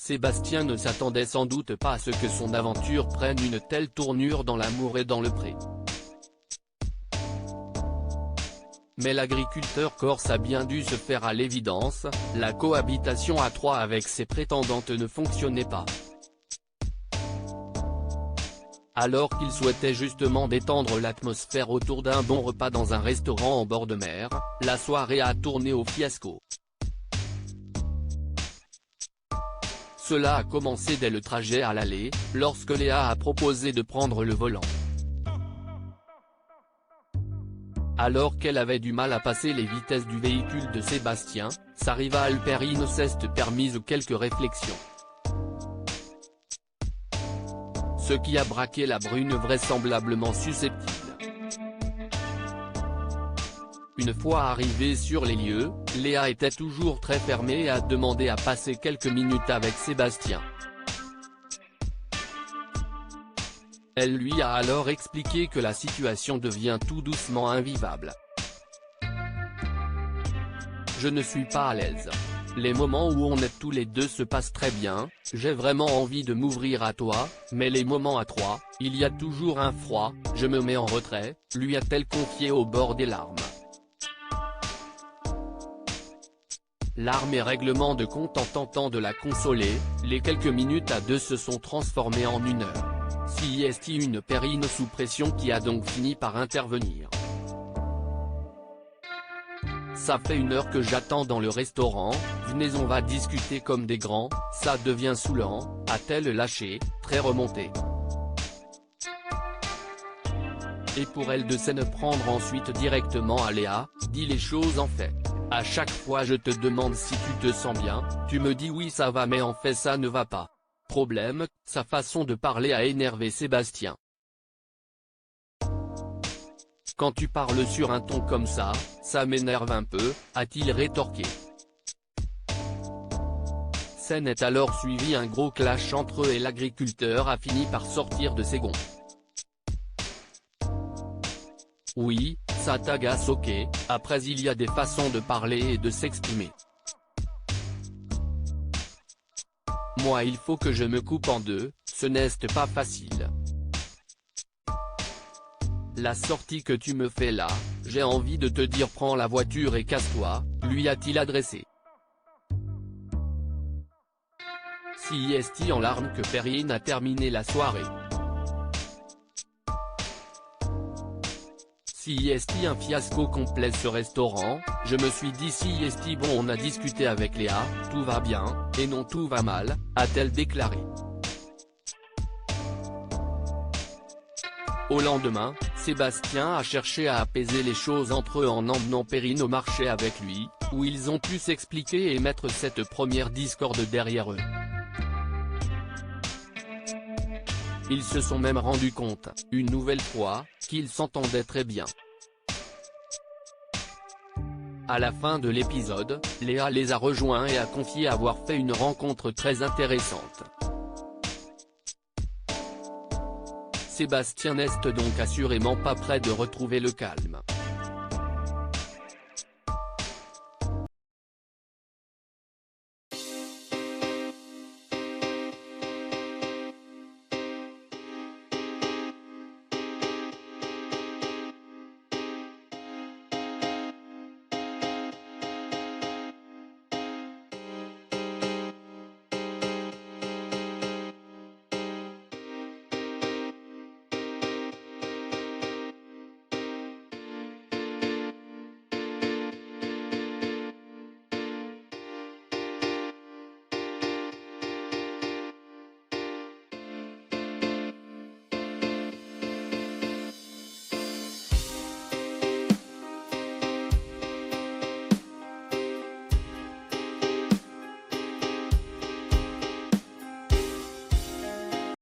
Sébastien ne s'attendait sans doute pas à ce que son aventure prenne une telle tournure dans l'amour et dans le pré. Mais l'agriculteur corse a bien dû se faire à l'évidence, la cohabitation à trois avec ses prétendantes ne fonctionnait pas. Alors qu'il souhaitait justement détendre l'atmosphère autour d'un bon repas dans un restaurant en bord de mer, la soirée a tourné au fiasco. Cela a commencé dès le trajet à l'aller, lorsque Léa a proposé de prendre le volant. Alors qu'elle avait du mal à passer les vitesses du véhicule de Sébastien, sa rivale Perrine s'est permise quelques réflexions. Ce qui a braqué la brune vraisemblablement susceptible. Une fois arrivée sur les lieux, Léa était toujours très fermée et a demandé à passer quelques minutes avec Sébastien. Elle lui a alors expliqué que la situation devient tout doucement invivable. Je ne suis pas à l'aise. Les moments où on est tous les deux se passent très bien, j'ai vraiment envie de m'ouvrir à toi, mais les moments à trois, il y a toujours un froid, je me mets en retrait, lui a-t-elle confié au bord des larmes. Larmes et règlement de compte en tentant de la consoler, les quelques minutes à deux se sont transformées en une heure. Si est une Perrine sous pression qui a donc fini par intervenir. Ça fait une heure que j'attends dans le restaurant, venez on va discuter comme des grands, ça devient saoulant, a-t-elle lâché, très remontée. Et pour elle de s'en prendre ensuite directement à Léa, dis les choses en fait. À chaque fois je te demande si tu te sens bien, tu me dis oui ça va mais en fait ça ne va pas. Problème, sa façon de parler a énervé Sébastien. Quand tu parles sur un ton comme ça m'énerve un peu, a-t-il rétorqué. Scène est alors suivi un gros clash entre eux et l'agriculteur a fini par sortir de ses gonds. Oui, ça t'agace ok, après il y a des façons de parler et de s'exprimer. Moi il faut que je me coupe en deux, ce n'est pas facile. La sortie que tu me fais là, j'ai envie de te dire prends la voiture et casse-toi, lui a-t-il adressé. Si est en larmes que Perrine a terminé la soirée. Si est un fiasco complet ce restaurant, je me suis dit si est bon on a discuté avec Léa, tout va bien, et non tout va mal, a-t-elle déclaré. Au lendemain, Sébastien a cherché à apaiser les choses entre eux en emmenant Perrine au marché avec lui, où ils ont pu s'expliquer et mettre cette première discorde derrière eux. Ils se sont même rendus compte, une nouvelle fois, qu'ils s'entendaient très bien. À la fin de l'épisode, Léa les a rejoints et a confié avoir fait une rencontre très intéressante. Sébastien n'est donc assurément pas prêt de retrouver le calme.